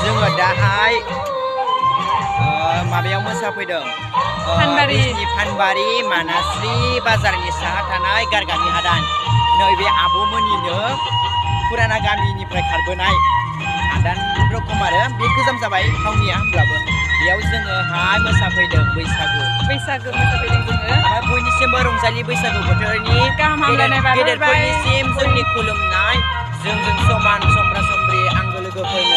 जोङो दाहाय माबायाव मोसाफैदों फानबारि मानास्रि बाजारनि साहा थानाय गारगानि हादान नैबे आब'मोननिनो फुराना गामिनिफ्राय खारबोनाय हादान रखम आरो बे गोजाम जाबाय थावनिया होमब्लाबो बेयाव जोङोहाय मोसाफैदों बैसागु मोसाफैदों जोङो ओमफ्राय बयनिसिमबो रंजालि बैसागु बोथोरनि गाहाम हामलायनाय गेदेरफोरनिसिम जोंनि खुलुमनाय जोंजों समान समब्रा समब्रि आंगो लोगोफोरनो